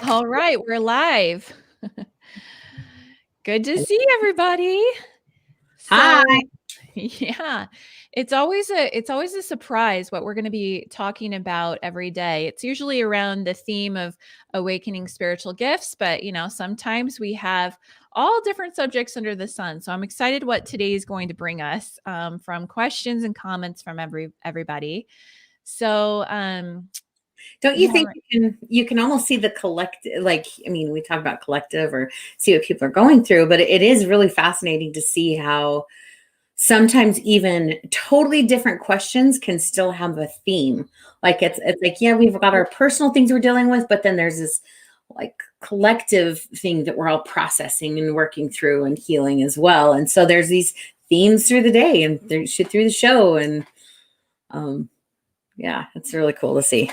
All right, we're live. Good to see everybody. Hi. So, yeah, it's always a surprise what we're going to be talking about every day. It's usually around the theme of awakening spiritual gifts, but sometimes we have all different subjects under the sun. So I'm excited what today is going to bring us from questions and comments from everybody. So, Don't you yeah, think you can almost see the collective, like, I mean, we talk about collective or see what people are going through, but it is really fascinating to see how sometimes even totally different questions can still have a theme. Like it's like, yeah, we've got our personal things we're dealing with, but then there's this like collective thing that we're all processing and working through and healing as well. And so there's these themes through the day and through the show. And yeah, it's really cool to see.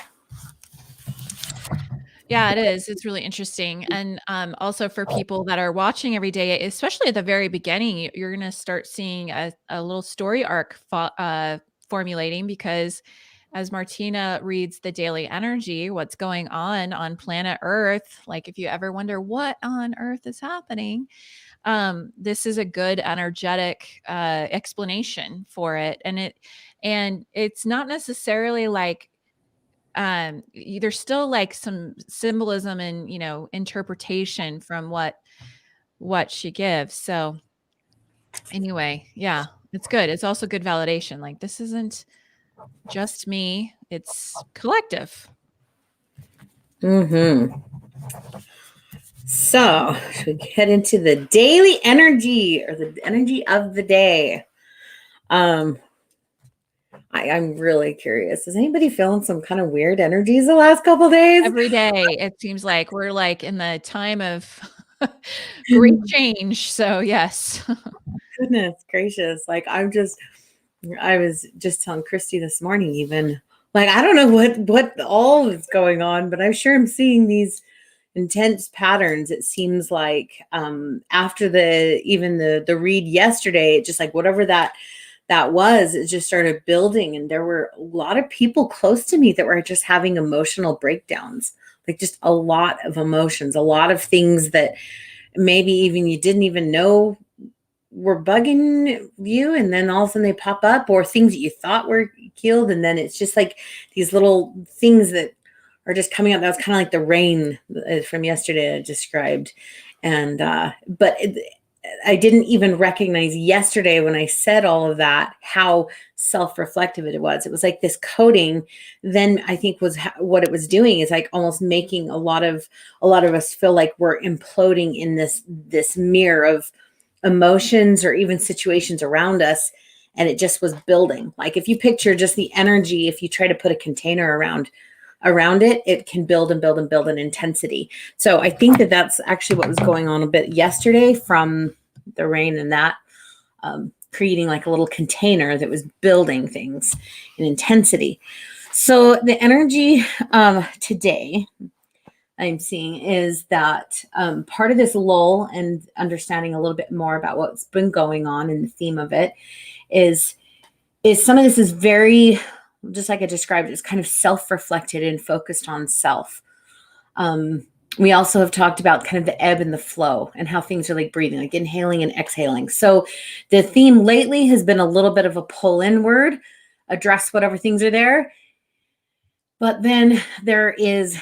Yeah, it is. It's really interesting. And also for people that are watching every day, especially at the very beginning, you're going to start seeing a little story arc formulating because as Martina reads the daily energy, what's going on planet Earth, like if you ever wonder what on earth is happening, this is a good energetic explanation for it. And it's not necessarily like there's still like some symbolism and interpretation from what she gives. So anyway, yeah, it's good. It's also good validation. Like this isn't just me, it's collective. So, should we get into the daily energy or the energy of the day? I'm really curious. Is anybody feeling some kind of weird energies the last couple days? Every day it seems like we're like in the time of great change. So yes. Goodness gracious. I was just telling Christy this morning, even like, I don't know what all is going on, but I'm sure I'm seeing these intense patterns. It seems like after the read yesterday, it just like whatever that was, it just started building, and there were a lot of people close to me that were just having emotional breakdowns, like just a lot of emotions, a lot of things that maybe even you didn't even know were bugging you, and then all of a sudden they pop up, or things that you thought were healed, and then it's just like these little things that are just coming up. That was kind of like the rain from yesterday I described. And but I didn't even recognize yesterday when I said all of that how self-reflective it was. It was like this coding then I think was what it was doing is like almost making a lot of us feel like we're imploding in this mirror of emotions or even situations around us, and it just was building. Like if you picture just the energy, if you try to put a container around it, it can build and build and build in intensity. So I think that that's actually what was going on a bit yesterday from the rain, and that creating like a little container that was building things in intensity. So the energy today I'm seeing is that part of this lull and understanding a little bit more about what's been going on, and the theme of it is some of this is very, just like I described, it's kind of self-reflected and focused on self. We also have talked about kind of the ebb and the flow and how things are like breathing, like inhaling and exhaling. So the theme lately has been a little bit of a pull inward, address whatever things are there. But then there's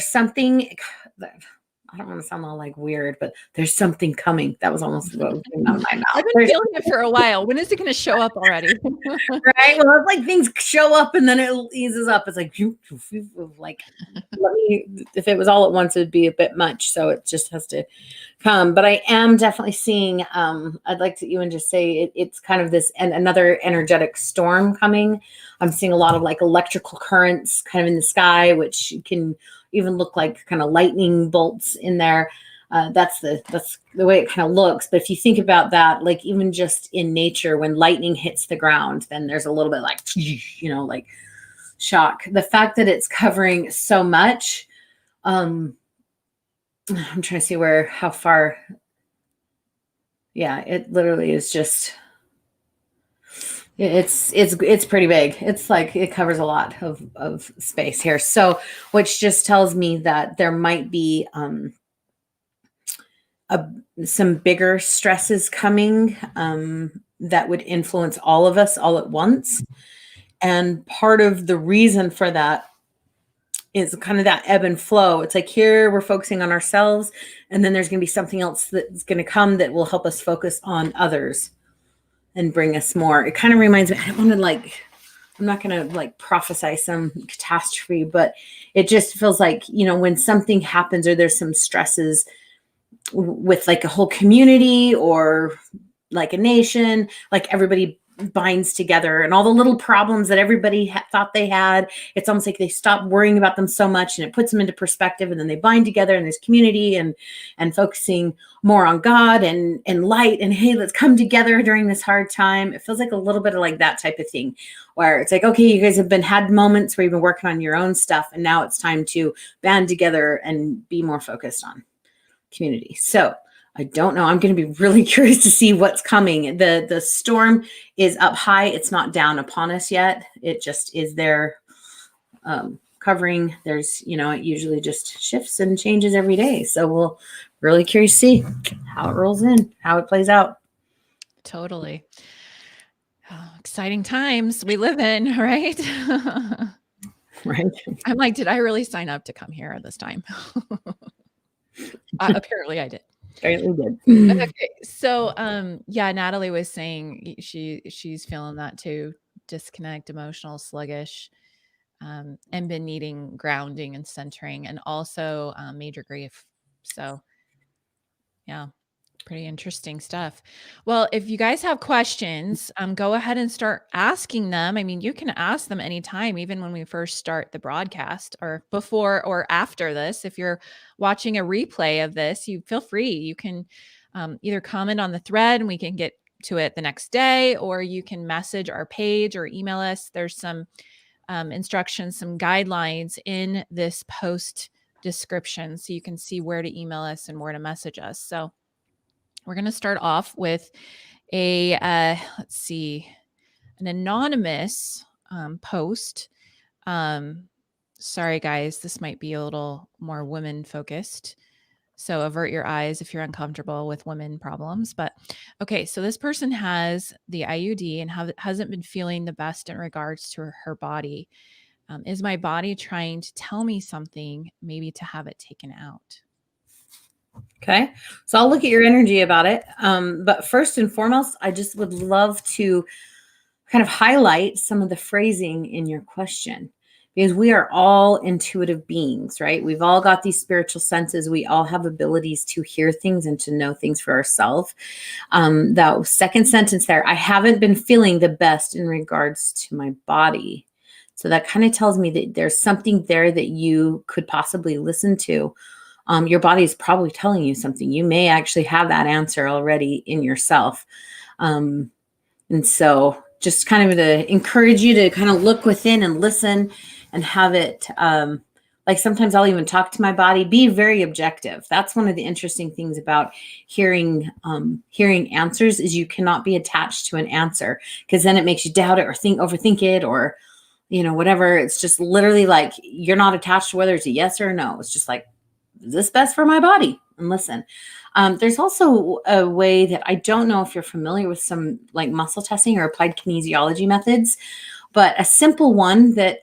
something, I don't want to sound all like weird, but there's something coming. That was almost what came out of my mouth. I've been feeling it for a while. When is it going to show up already? Right? Well, it's like things show up and then it eases up. It's like, if it was all at once, it would be a bit much. So it just has to come. But I am definitely seeing, I'd like to even just say it's kind of this, and another energetic storm coming. I'm seeing a lot of like electrical currents kind of in the sky, which can even look like kind of lightning bolts in there. That's the way it kind of looks. But if you think about that, like even just in nature, when lightning hits the ground, then there's a little bit like, like shock. The fact that it's covering so much, I'm trying to see how far. Yeah, it literally is just It's pretty big. It's like it covers a lot of space here. So, which just tells me that there might be a, some bigger stresses coming that would influence all of us all at once. And part of the reason for that is kind of that ebb and flow. It's like here we're focusing on ourselves, and then there's going to be something else that's going to come that will help us focus on others and bring us more. It kind of reminds me, I don't want to like, I'm not going to like prophesy some catastrophe, but it just feels like, you know, when something happens or there's some stresses with like a whole community or like a nation, like everybody binds together and all the little problems that everybody thought they had, it's almost like they stop worrying about them so much, and it puts them into perspective, and then they bind together and there's community and focusing more on God and light, and hey, let's come together during this hard time. It feels like a little bit of like that type of thing, where it's like, okay, you guys have had moments where you've been working on your own stuff, and now it's time to band together and be more focused on community. So I don't know. I'm going to be really curious to see what's coming. The storm is up high. It's not down upon us yet. It just is there covering. There's, you know, it usually just shifts and changes every day. So we'll really curious to see how it rolls in, how it plays out. Totally. Oh, exciting times we live in, right? Right. I'm like, did I really sign up to come here this time? Apparently I did. Apparently did. Okay. So, yeah, Natalie was saying she's feeling that too, disconnect, emotional, sluggish, and been needing grounding and centering, and also major grief. So, yeah, pretty interesting stuff. Well, if you guys have questions, go ahead and start asking them. I mean, you can ask them anytime, even when we first start the broadcast or before or after this. If you're watching a replay of this, you feel free. You can either comment on the thread and we can get to it the next day, or you can message our page or email us. There's some instructions, some guidelines in this post description, so you can see where to email us and where to message us. So we're going to start off with a, let's see, an anonymous post. Sorry, guys, this might be a little more women focused. So avert your eyes if you're uncomfortable with women problems. But okay, so this person has the IUD and hasn't been feeling the best in regards to her body. Is my body trying to tell me something, maybe to have it taken out? Okay. So I'll look at your energy about it. But first and foremost, I just would love to kind of highlight some of the phrasing in your question, because we are all intuitive beings, right? We've all got these spiritual senses. We all have abilities to hear things and to know things for ourselves. That second sentence there, I haven't been feeling the best in regards to my body. So that kind of tells me that there's something there that you could possibly listen to. Your body is probably telling you something. You may actually have that answer already in yourself. And so just kind of to encourage you to kind of look within and listen and have it, like sometimes I'll even talk to my body, be very objective. That's one of the interesting things about hearing answers, is you cannot be attached to an answer, because then it makes you doubt it or overthink it, or, you know, whatever. It's just literally like, you're not attached to whether it's a yes or a no. It's just like, is this best for my body? And listen. There's also a way that I don't know if you're familiar with some like muscle testing or applied kinesiology methods, but a simple one that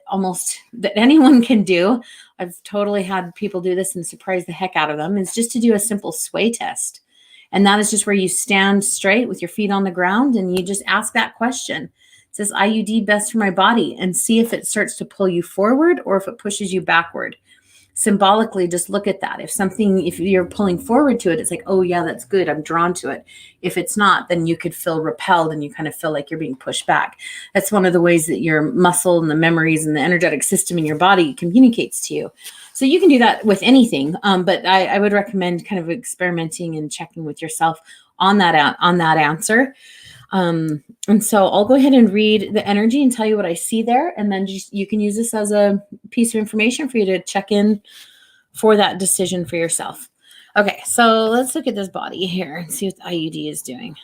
anyone can do. I've totally had people do this and surprise the heck out of them, is just to do a simple sway test. And that is just where you stand straight with your feet on the ground and you just ask that question. It says, IUD best for my body, and see if it starts to pull you forward or if it pushes you backward. Symbolically, just look at that. If you're pulling forward to it, it's like, oh yeah, that's good, I'm drawn to it. If it's not, then you could feel repelled and you kind of feel like you're being pushed back. That's one of the ways that your muscle and the memories and the energetic system in your body communicates to you. So you can do that with anything, but I would recommend kind of experimenting and checking with yourself on that answer. And so I'll go ahead and read the energy and tell you what I see there. And then you can use this as a piece of information for you to check in for that decision for yourself. Okay, so let's look at this body here and see what the IUD is doing.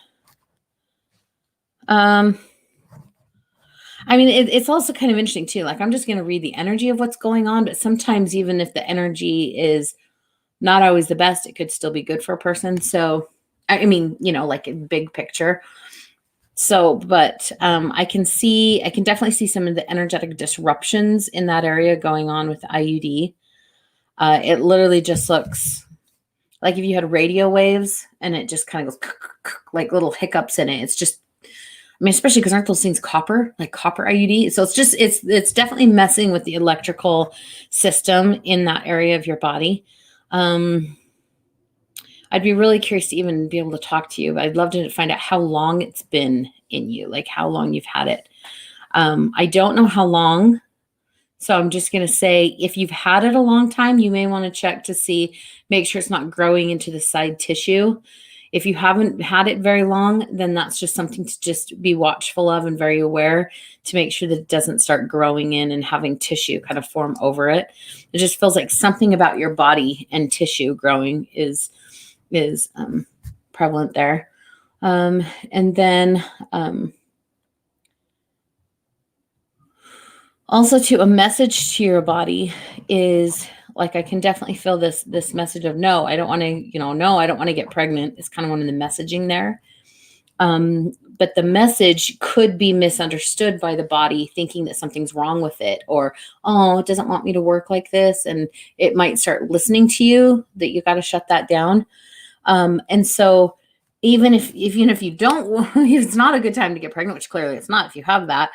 I mean, it's also kind of interesting too. Like, I'm just going to read the energy of what's going on, but sometimes even if the energy is not always the best, it could still be good for a person. So, I mean, like a big picture. So, but I can definitely see some of the energetic disruptions in that area going on with the IUD. It literally just looks like if you had radio waves and it just kind of goes like little hiccups in it. It's just, I mean, especially because aren't those things copper, like copper IUD? So it's definitely messing with the electrical system in that area of your body. I'd be really curious to even be able to talk to you. I'd love to find out how long it's been in you, like how long you've had it. I don't know how long. So I'm just going to say, if you've had it a long time, you may want to check to see, make sure it's not growing into the side tissue. If you haven't had it very long, then that's just something to just be watchful of and very aware to make sure that it doesn't start growing in and having tissue kind of form over it. It just feels like something about your body and tissue growing is prevalent there. And then also to a message to your body is like, I can definitely feel this message of no, I don't want to, no, I don't want to get pregnant. It's kind of one of the messaging there. But the message could be misunderstood by the body, thinking that something's wrong with it, or, oh, it doesn't want me to work like this. And it might start listening to you, that you got to shut that down. And so even if you don't, if it's not a good time to get pregnant, which clearly it's not, if you have that,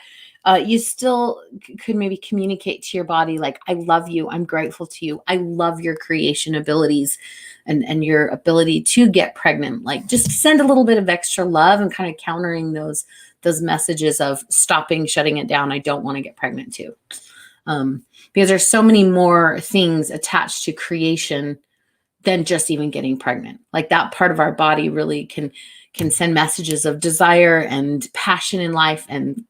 you still could maybe communicate to your body, like, I love you. I'm grateful to you. I love your creation abilities and your ability to get pregnant. Like, just send a little bit of extra love and kind of countering those messages of stopping, shutting it down. I don't want to get pregnant too. Because there's so many more things attached to creation than just even getting pregnant. Like, that part of our body really can send messages of desire and passion in life, and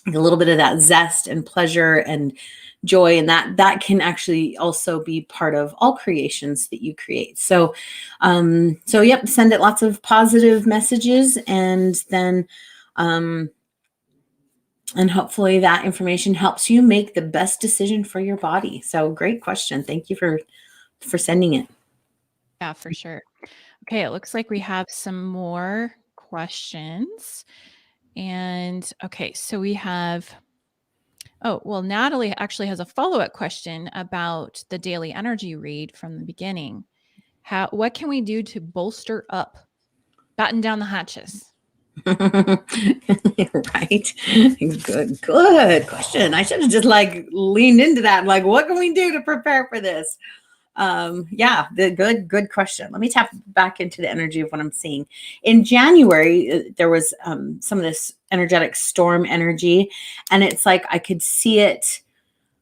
a little bit of that zest and pleasure and joy. And that can actually also be part of all creations that you create. So, yep, send it lots of positive messages, and then, and hopefully that information helps you make the best decision for your body. So, great question. Thank you for sending it. Yeah, for sure. Okay, it looks like we have some more questions. And okay, so we have, oh, well, Natalie actually has a follow-up question about the daily energy read from the beginning. What can we do to bolster up, batten down the hatches? Right. Good question. I should have just like leaned into that. Like, what can we do to prepare for this? Yeah, good question. Let me tap back into the energy of what I'm seeing. In January, there was some of this energetic storm energy, and it's like I could see it.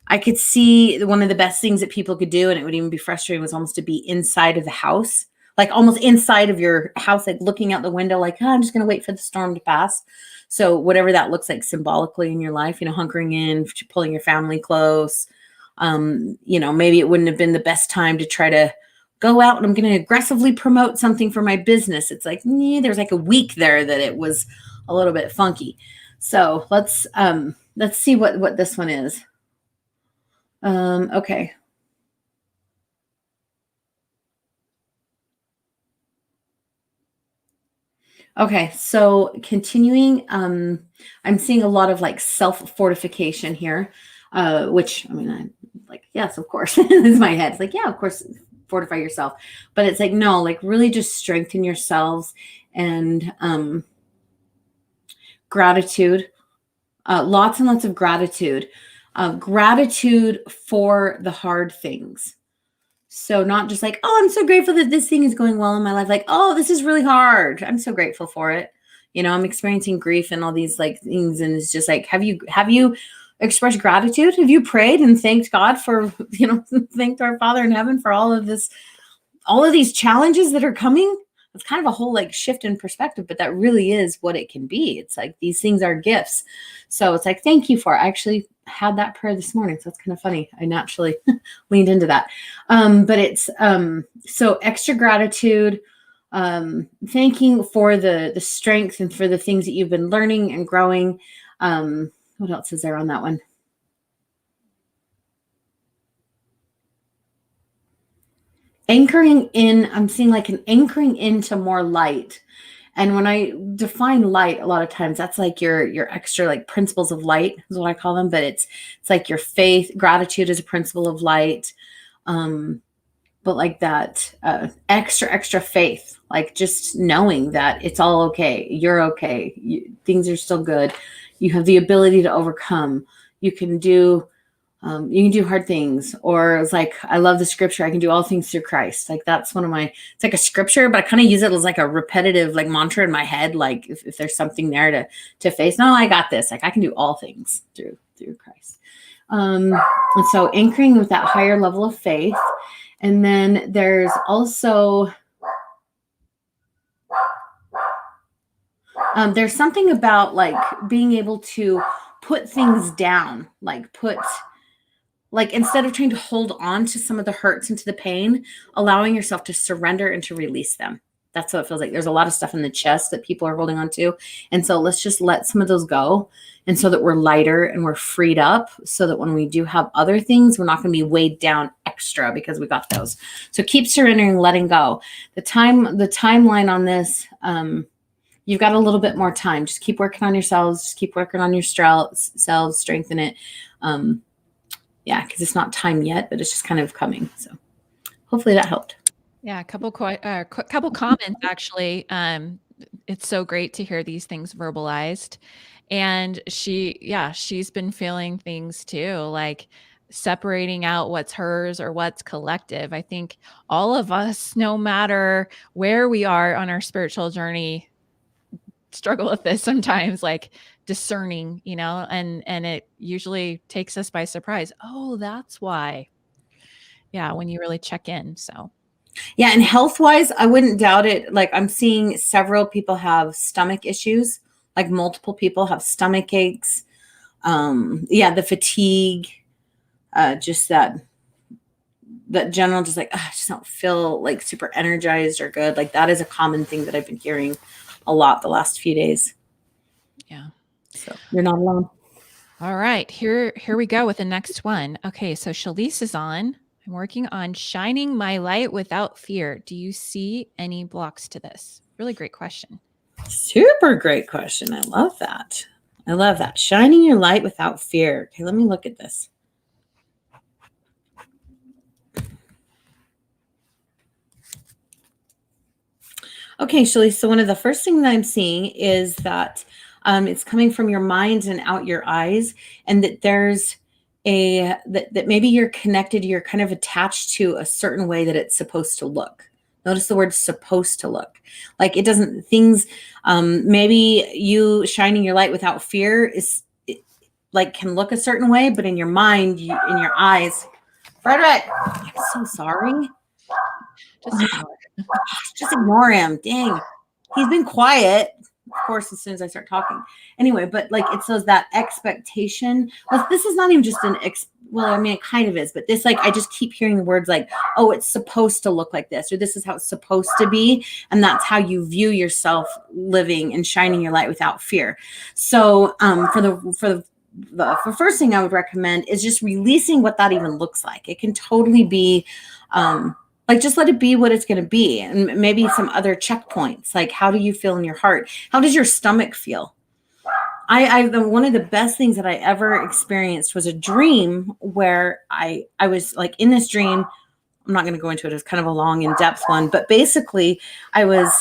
I could see one of the best things that people could do, and it would even be frustrating, was almost to be inside of the house, like almost inside of your house, like looking out the window, like, oh, I'm just going to wait for the storm to pass. So whatever that looks like symbolically in your life, hunkering in, pulling your family close. Maybe it wouldn't have been the best time to try to go out and I'm going to aggressively promote something for my business. It's like, there's like a week there that it was a little bit funky. So let's see what this one is. Okay. Okay, so continuing, I'm seeing a lot of like self-fortification here, which, I mean, I'm like, yes, of course. It's my head. It's like, yeah, of course, fortify yourself. But it's like, no, like really just strengthen yourselves, and gratitude, lots and lots of gratitude, gratitude for the hard things. So not just like, oh, I'm so grateful that this thing is going well in my life. Like, oh, this is really hard. I'm so grateful for it. I'm experiencing grief and all these like things. And it's just like, have you expressed gratitude? Have you prayed and thanked God for, thanked our Father in heaven for all of these challenges that are coming? It's kind of a whole like shift in perspective, but that really is what it can be. It's like, these things are gifts. So it's like, thank you for it. I actually had that prayer this morning. So it's kind of funny. I naturally leaned into that. But it's, so extra gratitude, thanking for the strength and for the things that you've been learning and growing. What else is there on that one? Anchoring in, I'm seeing like an anchoring into more light. And when I define light, a lot of times that's like your extra like principles of light is what I call them. But it's like your faith, gratitude is a principle of light. But like that extra faith, like just knowing that it's all okay. You're okay. Things are still good. You have the ability to overcome. You can do hard things. Or it's like, I love the scripture. I can do all things through Christ. Like that's one of my, it's like a scripture, but I kind of use it as like a repetitive, like mantra in my head. Like if there's something there to face, no, I got this. Like I can do all things through Christ. And so anchoring with that higher level of faith. And then there's also, there's something about like being able to put things down, like instead of trying to hold on to some of the hurts and to the pain, allowing yourself to surrender and to release them. That's what it feels like. There's a lot of stuff in the chest that people are holding on to. And so let's just let some of those go. And so that we're lighter and we're freed up so that when we do have other things, we're not going to be weighed down extra because we got those. So keep surrendering, letting go. The timeline on this, you've got a little bit more time. Just keep working on yourselves. Just keep working on yourselves, strengthen it. Yeah, because it's not time yet, but it's just kind of coming. So hopefully that helped. Yeah, a couple comments actually. It's so great to hear these things verbalized. And she's been feeling things too, like separating out what's hers or what's collective. I think all of us, no matter where we are on our spiritual journey, struggle with this sometimes, like discerning, and it usually takes us by surprise. Oh, that's why. Yeah, when you really check in. So yeah, and health-wise, I wouldn't doubt it. Like I'm seeing several people have stomach issues, like multiple people have stomach aches. The fatigue, just that general, just like, I just don't feel like super energized or good. Like that is a common thing that I've been hearing a lot the last few days. Yeah. So you're not alone. All right, here we go with the next one. Okay, so Shalise is on. I'm working on shining my light without fear. Do you see any blocks to this? Really great question. Super great question. I love that. Shining your light without fear. Okay, let me look at this. Okay, Shalise, so one of the first things that I'm seeing is that it's coming from your mind and out your eyes, and that there's that maybe you're connected, you're kind of attached to a certain way that it's supposed to look. Notice the word supposed to look. Like it doesn't, maybe you shining your light without fear like can look a certain way, but in your mind, in your eyes, Frederick, I'm so sorry. Just ignore him. Dang. He's been quiet. Of course, as soon as I start talking. Anyway, but like it says that expectation. This is not even just it kind of is, but this, like, I just keep hearing the words like, oh, it's supposed to look like this, or this is how it's supposed to be. And that's how you view yourself living and shining your light without fear. So for the first thing I would recommend is just releasing what that even looks like. It can totally be like, just let it be what it's going to be. And maybe some other checkpoints. Like, how do you feel in your heart? How does your stomach feel? One of the best things that I ever experienced was a dream where I was like in this dream. I'm not going to go into it. It's kind of a long, in-depth one. But basically, I was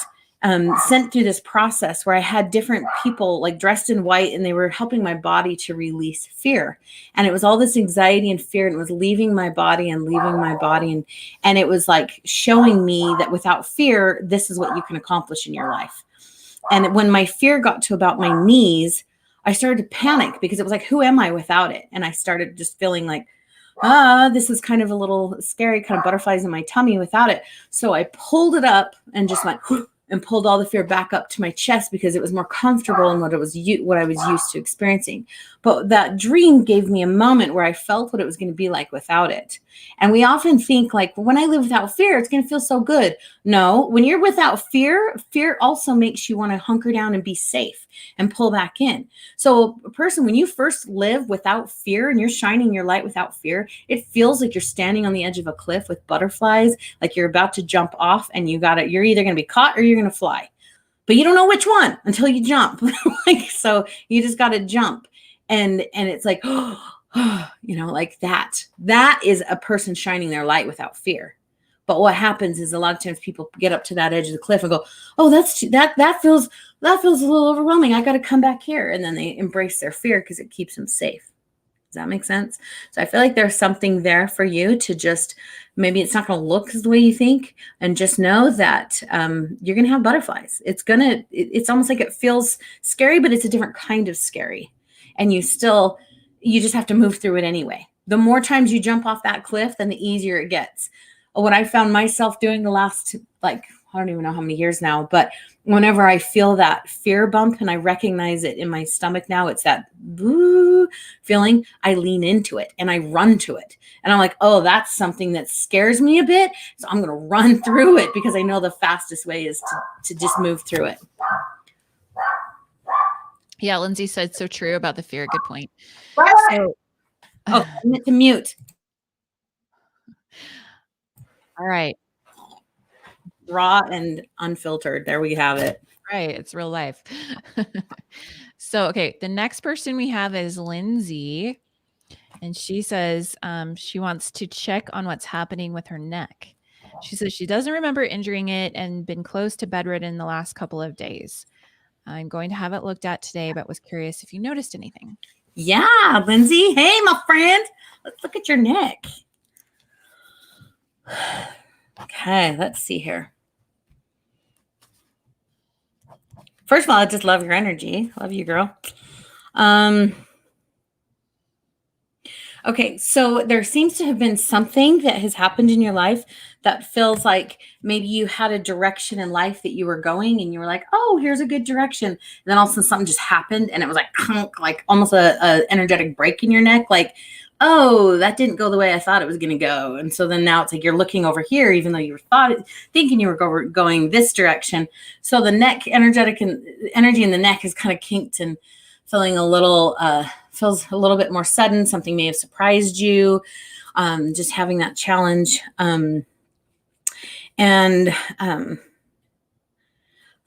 sent through this process where I had different people like dressed in white, and they were helping my body to release fear. And it was all this anxiety and fear, and it was leaving my body. And it was like showing me that without fear, this is what you can accomplish in your life. And when my fear got to about my knees, I started to panic because it was like, who am I without it? And I started just feeling like, this is kind of a little scary, kind of butterflies in my tummy without it. So I pulled it up and just went, and pulled all the fear back up to my chest because it was more comfortable in what I was used to experiencing. But that dream gave me a moment where I felt what it was going to be like without it. And we often think like, when I live without fear, it's going to feel so good. No, when you're without fear, fear also makes you want to hunker down and be safe and pull back in. So a person, when you first live without fear and you're shining your light without fear, it feels like you're standing on the edge of a cliff with butterflies, like you're about to jump off, and you're either going to be caught or you're going to fly, but you don't know which one until you jump. Like, so you just got to jump. And it's like, like that is a person shining their light without fear. But what happens is a lot of times people get up to that edge of the cliff and go, oh, that feels a little overwhelming. I got to come back here. And then they embrace their fear because it keeps them safe. Does that make sense? So I feel like there's something there for you to just, maybe it's not going to look the way you think, and just know that you're going to have butterflies. It's almost like it feels scary, but it's a different kind of scary. And you just have to move through it anyway. The more times you jump off that cliff, then the easier it gets. What I found myself doing the last, I don't even know how many years now, but whenever I feel that fear bump and I recognize it in my stomach now, it's that boo feeling, I lean into it and I run to it. And I'm like, oh, that's something that scares me a bit. So I'm going to run through it because I know the fastest way is to just move through it. Yeah, Lindsay said so true about the fear. Good point. So, I meant to mute. All right. Raw and unfiltered. There we have it. Right. It's real life. So, okay. The next person we have is Lindsay. And she says she wants to check on what's happening with her neck. She says she doesn't remember injuring it and been close to bedridden the last couple of days. I'm going to have it looked at today, but was curious if you noticed anything. Yeah, Lindsay. Hey, my friend. Let's look at your neck. Okay, let's see here. First of all, I just love your energy. Love you, girl. Okay, so there seems to have been something that has happened in your life that feels like maybe you had a direction in life that you were going and you were like, oh, here's a good direction. And then all of a sudden something just happened and it was like almost a energetic break in your neck. Like, oh, that didn't go the way I thought it was going to go. And so then now it's like you're looking over here, even though you were thinking you were going this direction. So the neck energy in the neck is kind of kinked and feeling feels a little bit more sudden. Something may have surprised you, just having that challenge.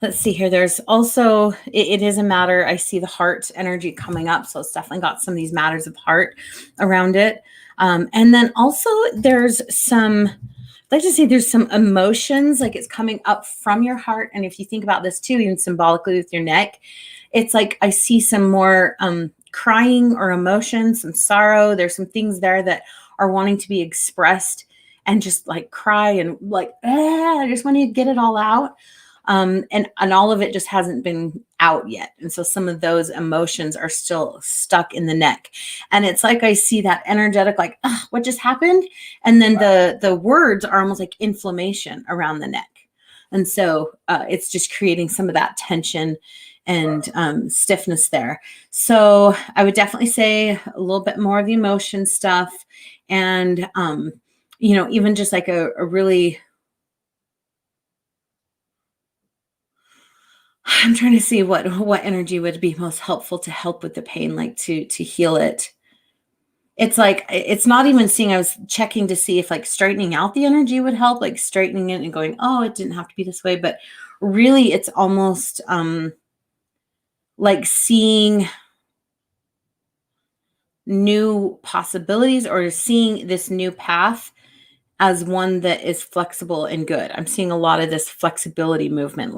Let's see here. There's also, it is a matter. I see the heart energy coming up. So it's definitely got some of these matters of heart around it. And then also there's I'd like to say there's some emotions, like it's coming up from your heart. And if you think about this too, even symbolically with your neck, it's like I see some more crying or emotion, some sorrow. There's some things there that are wanting to be expressed and just like cry and like, I just want to get it all out. And all of it just hasn't been out yet. And so some of those emotions are still stuck in the neck. And it's like I see that energetic, like, what just happened? And then the words are almost like inflammation around the neck. And so it's just creating some of that tension and stiffness there. So I would definitely say a little bit more of the emotion stuff. And, even just like a really, I'm trying to see what energy would be most helpful to help with the pain, like to heal it. It's like, it's not even seeing, I was checking to see if like straightening out the energy would help, like straightening it and going, oh, it didn't have to be this way. But really it's almost like seeing new possibilities or seeing this new path as one that is flexible and good. I'm seeing a lot of this flexibility movement,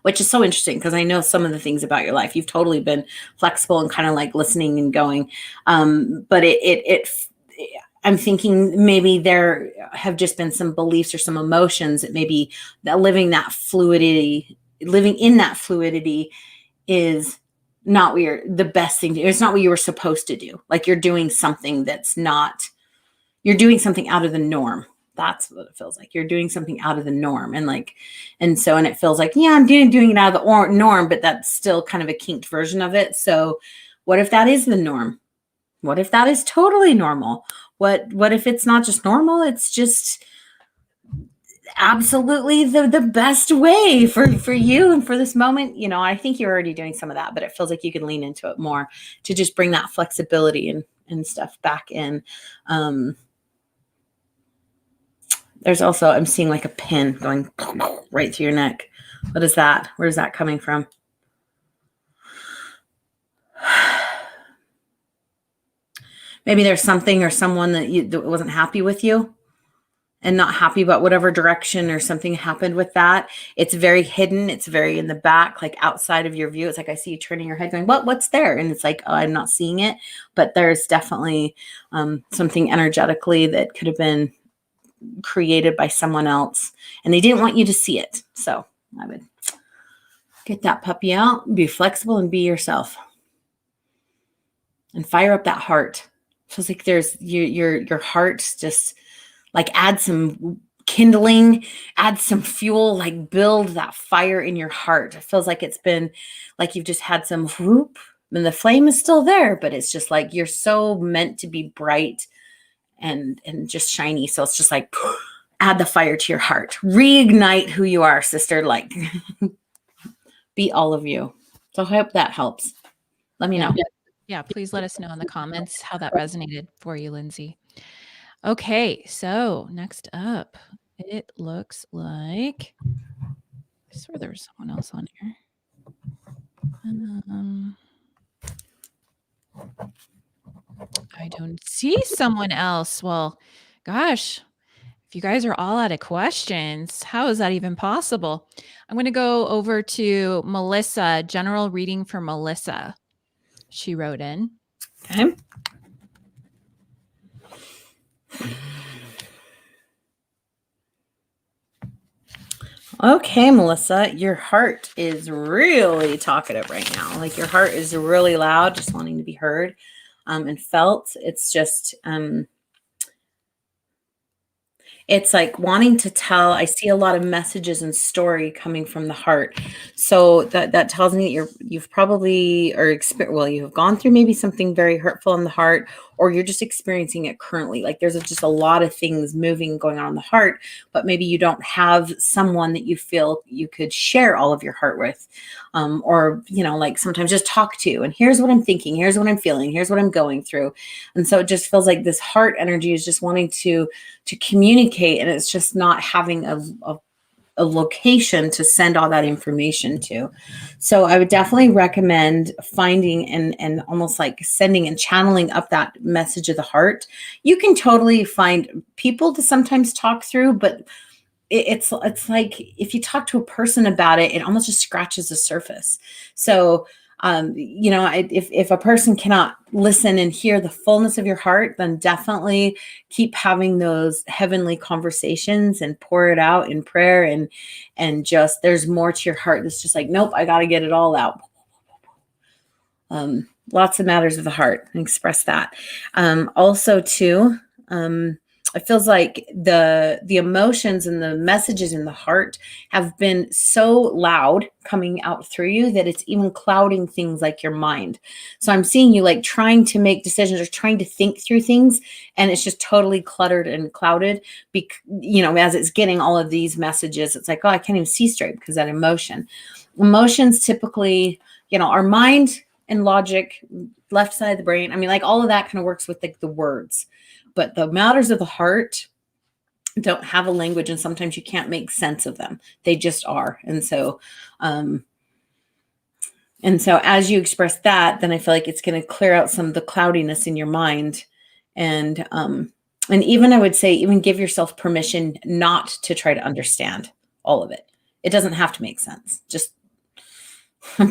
which is so interesting because I know some of the things about your life. You've totally been flexible and kind of like listening and going. But I'm thinking maybe there have just been some beliefs or some emotions that maybe that living in that fluidity is not the best thing to do. It's not what you were supposed to do. Like you're doing something out of the norm. That's what it feels like. You're doing something out of the norm. And it feels like, yeah, I'm doing it out of the norm, but that's still kind of a kinked version of it. So what if that is the norm? What if that is totally normal? What if it's not just normal? It's just absolutely the best way for you and for this moment. I think you're already doing some of that, but it feels like you can lean into it more to just bring that flexibility and stuff back in. There's also, I'm seeing like a pin going right through your neck. What is that? Where's that coming from? Maybe there's something or someone that wasn't happy with you and not happy about whatever direction or something happened with that. It's very hidden. It's very in the back, like outside of your view. It's like, I see you turning your head going, what's there? And it's like, oh, I'm not seeing it, but there's definitely something energetically that could have been created by someone else and they didn't want you to see it. So I would get that puppy out, be flexible and be yourself and fire up that heart. Feels like there's your heart, just like add some kindling, add some fuel, like build that fire in your heart. It feels like it's been like you've just had some whoop and the flame is still there, but it's just like you're so meant to be bright and just shiny. So it's just like add the fire to your heart, reignite who you are, sister, like be all of you. So I hope that helps. Let me know. Yeah, please let us know in the comments how that resonated for you, Lindsay. Okay, so next up, it looks like I swear there was someone else on here. I don't see someone else. Well, gosh, if you guys are all out of questions, how is that even possible? I'm going to go over to Melissa, general reading for Melissa. She wrote in. Okay. Okay, Melissa, your heart is really talkative right now. Like your heart is really loud, just wanting to be heard and felt. It's just, it's like wanting to tell. I see a lot of messages and story coming from the heart. So that tells me that you've probably you have gone through maybe something very hurtful in the heart, or you're just experiencing it currently. Like there's just a lot of things moving going on in the heart, but maybe you don't have someone that you feel you could share all of your heart with, or like sometimes just talk to. And here's what I'm thinking. Here's what I'm feeling. Here's what I'm going through. And so it just feels like this heart energy is just wanting to communicate, and it's just not having a location to send all that information to. So I would definitely recommend finding and almost like sending and channeling up that message of the heart. You can totally find people to sometimes talk through, but it's like if you talk to a person about it, it almost just scratches the surface. So if a person cannot listen and hear the fullness of your heart, then definitely keep having those heavenly conversations and pour it out in prayer and just there's more to your heart that's just like, nope, I got to get it all out. Lots of matters of the heart, and express that. Also too, it feels like the emotions and the messages in the heart have been so loud coming out through you that it's even clouding things like your mind. So I'm seeing you like trying to make decisions or trying to think through things, and it's just totally cluttered and clouded. As it's getting all of these messages, it's like, oh, I can't even see straight because that emotions typically, our mind and logic, left side of the brain. I mean, like all of that kind of works with the words. But the matters of the heart don't have a language, and sometimes you can't make sense of them. They just are. And so as you express that, then I feel like it's going to clear out some of the cloudiness in your mind. And even I would say, even give yourself permission not to try to understand all of it. It doesn't have to make sense. Just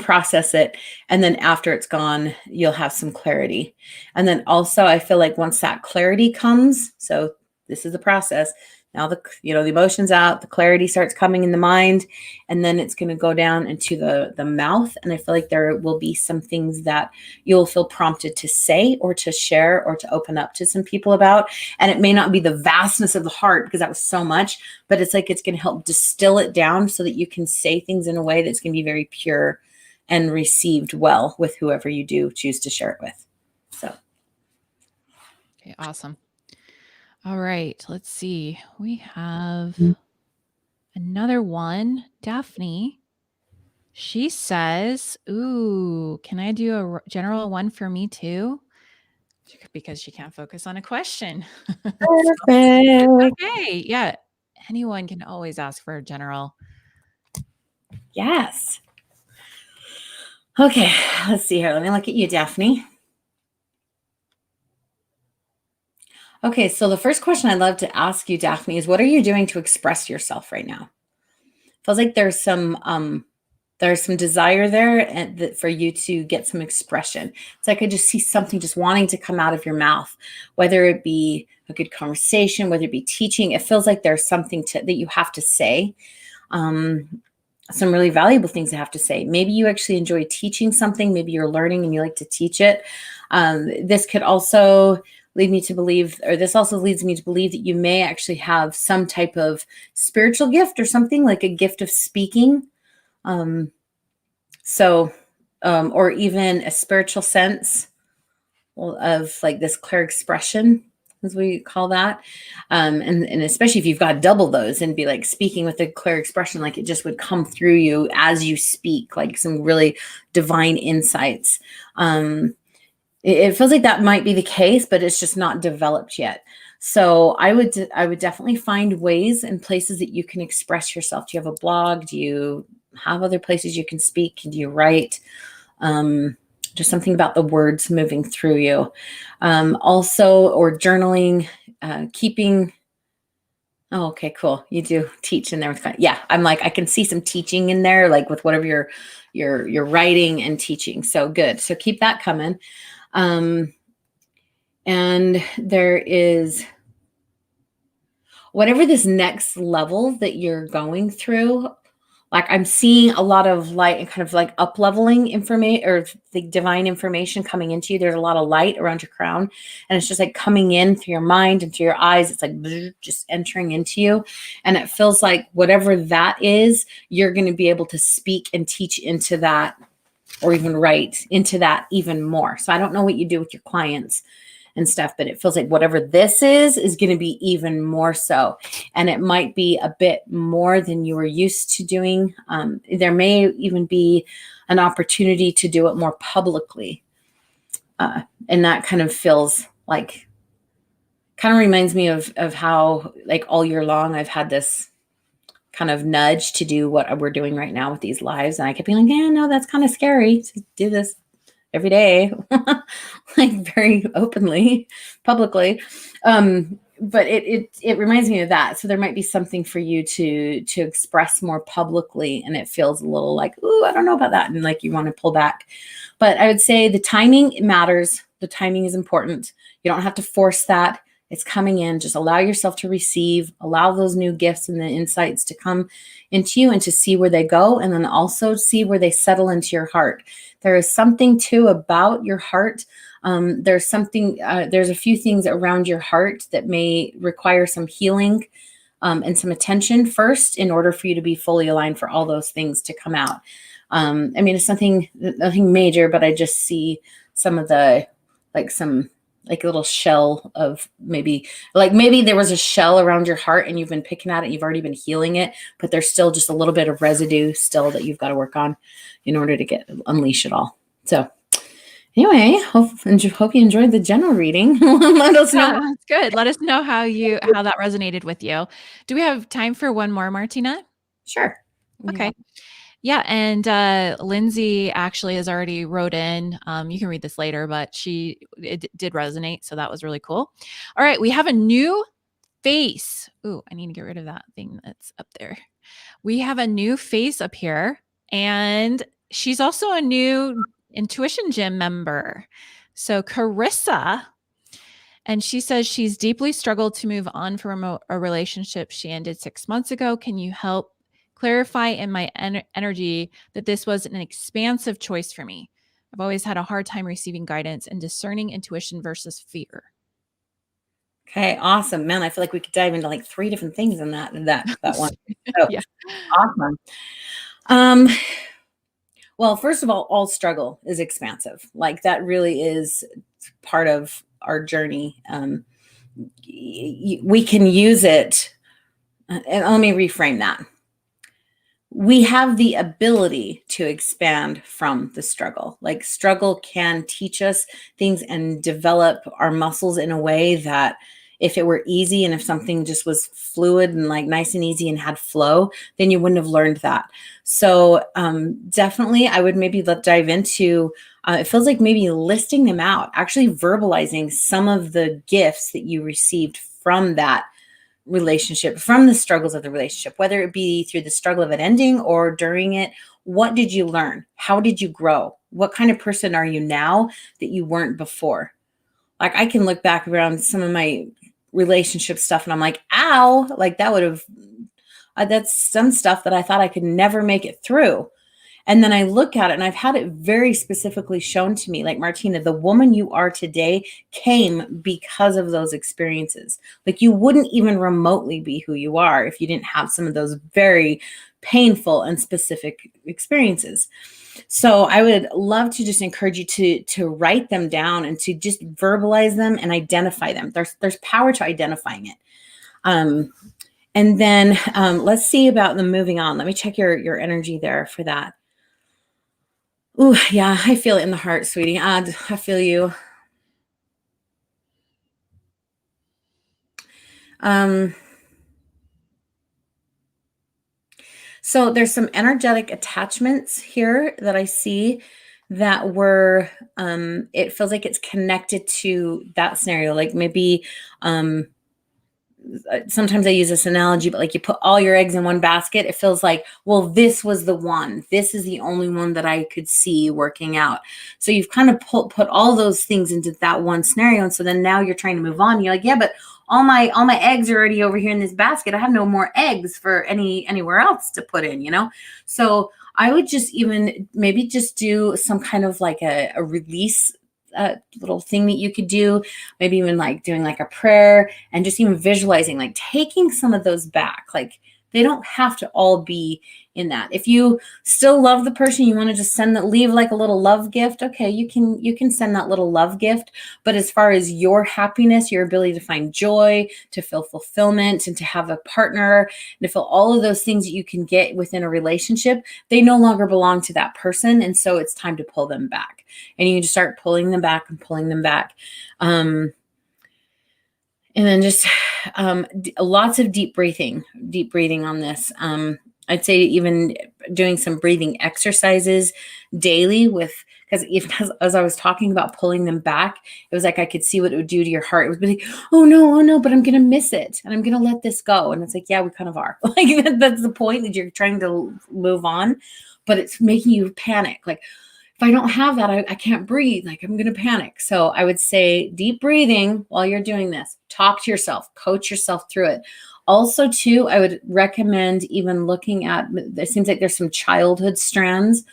process it. And then after it's gone, you'll have some clarity. And then also I feel like once that clarity comes, so this is the process, Now the emotion's out, the clarity starts coming in the mind, and then it's going to go down into the mouth. And I feel like there will be some things that you'll feel prompted to say or to share or to open up to some people about. And it may not be the vastness of the heart because that was so much, but it's like it's going to help distill it down so that you can say things in a way that's going to be very pure and received well with whoever you do choose to share it with. So. Okay, awesome. All right, let's see. We have another one. Daphne. She says, "Ooh, can I do a general one for me too?" Because she can't focus on a question. Perfect. Okay, yeah. Anyone can always ask for a general. Yes. Okay, let's see here. Let me look at you, Daphne. Okay, so the first question I'd love to ask you, Daphne, is what are you doing to express yourself right now? Feels like there's some desire there and for you to get some expression. It's like I just see something just wanting to come out of your mouth, whether it be a good conversation, whether it be teaching. It feels like there's something that you have to say. Some really valuable things to have to say. Maybe you actually enjoy teaching something. Maybe you're learning and you like to teach it. This could also lead me to believe, or this also leads me to believe that you may actually have some type of spiritual gift or something like a gift of speaking. Or even a spiritual sense of like this clear expression, as we call that. And especially if you've got double those and be like speaking with a clear expression, like it just would come through you as you speak, like some really divine insights. It feels like that might be the case, but it's just not developed yet. So I would definitely find ways and places that you can express yourself. Do you have a blog? Do you have other places you can speak? Do you write? Just something about the words moving through you. Also, or journaling, keeping. Oh, okay, cool. You do teach in there with yeah. I'm like I can see some teaching in there, like with whatever you're writing and teaching. So good. So keep that coming. And there is whatever this next level that you're going through. Like I'm seeing a lot of light and kind of like up leveling information or the divine information coming into you. There's a lot of light around your crown and it's just like coming in through your mind and through your eyes. It's like just entering into you. And it feels like whatever that is, you're going to be able to speak and teach into that or even write into that even more. So I don't know what you do with your clients and stuff, but it feels like whatever this is going to be even more so. And it might be a bit more than you were used to doing. There may even be an opportunity to do it more publicly. And that kind of feels like, kind of reminds me of how like all year long, I've had this kind of nudge to do what we're doing right now with these lives. And I kept being like, yeah, no, that's kind of scary to do this every day, like very openly, publicly. But it reminds me of that. So there might be something for you to express more publicly, and it feels a little like, ooh, I don't know about that, and like you want to pull back. But I would say the timing matters. The timing is important. You don't have to force that. It's coming in. Just allow yourself to receive, allow those new gifts and the insights to come into you and to see where they go, and then also see where they settle into your heart. There is something too about your heart. There's a few things around your heart that may require some healing and some attention first in order for you to be fully aligned for all those things to come out. I mean, it's nothing major, but I just see some of the, like some, like a little shell of maybe there was a shell around your heart and you've been picking at it. You've already been healing it, but there's still just a little bit of residue still that you've got to work on in order to unleash it all. So anyway, hope you enjoyed the general reading. Let us know. Yeah, that's good. Let us know how that resonated with you. Do we have time for one more, Martina? Sure. Okay. Yeah, and Lindsay actually has already wrote in. You can read this later, but it did resonate, so that was really cool. All right, we have a new face. Ooh, I need to get rid of that thing that's up there. We have a new face up here, and she's also a new Intuition Gym member. So Carissa, And she says she's deeply struggled to move on from a relationship she ended 6 months ago. Can you help clarify in my energy that this was an expansive choice for me? I've always had a hard time receiving guidance and discerning intuition versus fear. Okay, awesome. Man, I feel like we could dive into like 3 different things in that one. So Yeah. awesome. Um, well, first of all struggle is expansive. Like that really is part of our journey. We can use it, and let me reframe that. We have the ability to expand from the struggle. Like struggle can teach us things and develop our muscles in a way that if it were easy and if something just was fluid and like nice and easy and had flow, then you wouldn't have learned that. So definitely I would maybe dive into, it feels like maybe listing them out, actually verbalizing some of the gifts that you received from that relationship, from the struggles of the relationship, whether it be through the struggle of it ending or during it. What did you learn? How did you grow? What kind of person are you now that you weren't before? Like I can look back around some of my relationship stuff and I'm like, ow, like that would have, that's some stuff that I thought I could never make it through. And then I look at it and I've had it very specifically shown to me, like, Martina, the woman you are today came because of those experiences. Like you wouldn't even remotely be who you are if you didn't have some of those very painful and specific experiences. So I would love to just encourage you to write them down and to just verbalize them and identify them. There's power to identifying it. And then let's see about them moving on. Let me check your energy there for that. Ooh, yeah, I feel it in the heart, sweetie. I feel you. Um, so there's some energetic attachments here that I see that were, it feels like it's connected to that scenario. Like maybe, sometimes I use this analogy, but like you put all your eggs in one basket, it feels like, well, this was the one. This is the only one that I could see working out. So you've kind of put all those things into that one scenario. And so then now you're trying to move on. You're like, yeah, but all my eggs are already over here in this basket. I have no more eggs for anywhere else to put in, you know? So I would just even maybe just do some kind of like a release little thing that you could do, maybe even like doing like a prayer and just even visualizing, like taking some of those back. Like they don't have to all be in that. If you still love the person, you want to just leave like a little love gift. Okay, you can send that little love gift. But as far as your happiness, your ability to find joy, to feel fulfillment, and to have a partner, and to feel all of those things that you can get within a relationship, they no longer belong to that person. And so it's time to pull them back. And you can just start pulling them back and pulling them back. And then just lots of deep breathing on this. I'd say even doing some breathing exercises daily because even as I was talking about pulling them back, it was like I could see what it would do to your heart. It would be like, oh no, but I'm going to miss it and I'm going to let this go. And it's like, yeah, we kind of are. Like that's the point, that you're trying to move on, but it's making you panic. Like, if I don't have that, I can't breathe. Like I'm going to panic. So I would say deep breathing while you're doing this. Talk to yourself, coach yourself through it. Also, too, I would recommend even looking at, it seems like there's some childhood strands.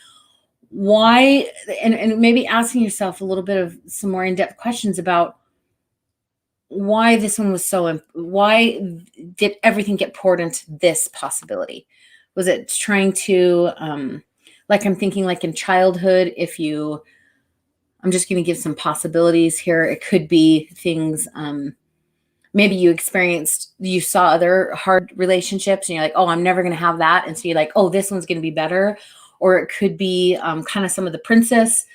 Why, and maybe asking yourself a little bit of some more in-depth questions about why this one was why did everything get poured into this possibility? Was it trying to, like I'm thinking like in childhood, I'm just going to give some possibilities here. It could be things, maybe you saw other hard relationships and you're like, oh, I'm never going to have that. And so you're like, oh, this one's going to be better. Or it could be kind of some of the princess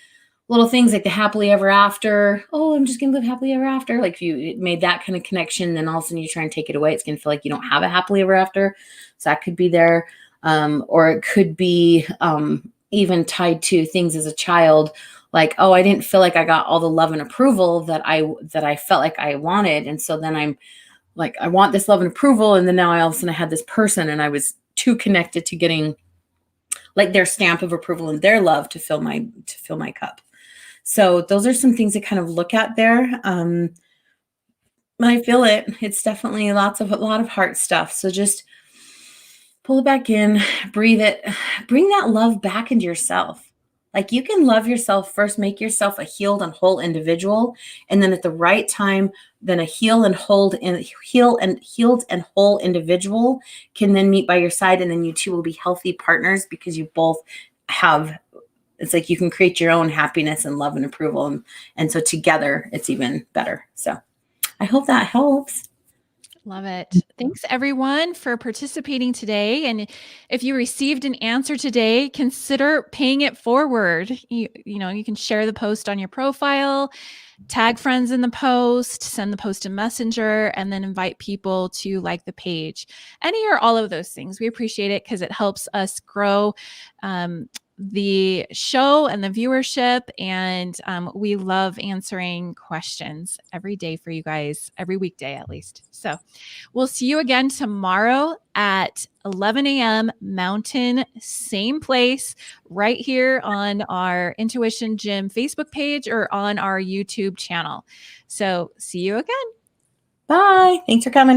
little things like the happily ever after. Oh, I'm just going to live happily ever after. Like if you made that kind of connection, then all of a sudden you try and take it away. It's going to feel like you don't have a happily ever after. So that could be there. Or it could be even tied to things as a child, like, oh, I didn't feel like I got all the love and approval that I felt like I wanted. And so then I'm like, I want this love and approval. And then now all of a sudden I had this person and I was too connected to getting like their stamp of approval and their love to fill my cup. So those are some things to kind of look at there. I feel it. It's definitely a lot of heart stuff. So just pull it back in, breathe it, bring that love back into yourself. Like you can love yourself first, make yourself a healed and whole individual, and then at the right time, then a healed and whole individual can then meet by your side, and then you two will be healthy partners because you both have. It's like you can create your own happiness and love and approval, and so together it's even better. So I hope that helps. Love it. Thanks everyone for participating today. And if you received an answer today, consider paying it forward. You can share the post on your profile, tag friends in the post, send the post in Messenger, and then invite people to like the page. Any or all of those things. We appreciate it because it helps us grow the show and the viewership. And we love answering questions every day for you guys, every weekday at least. So we'll see you again tomorrow at 11 a.m. Mountain, same place, right here on our Intuition Gym Facebook page or on our YouTube channel. So see you again. Bye. Thanks for coming.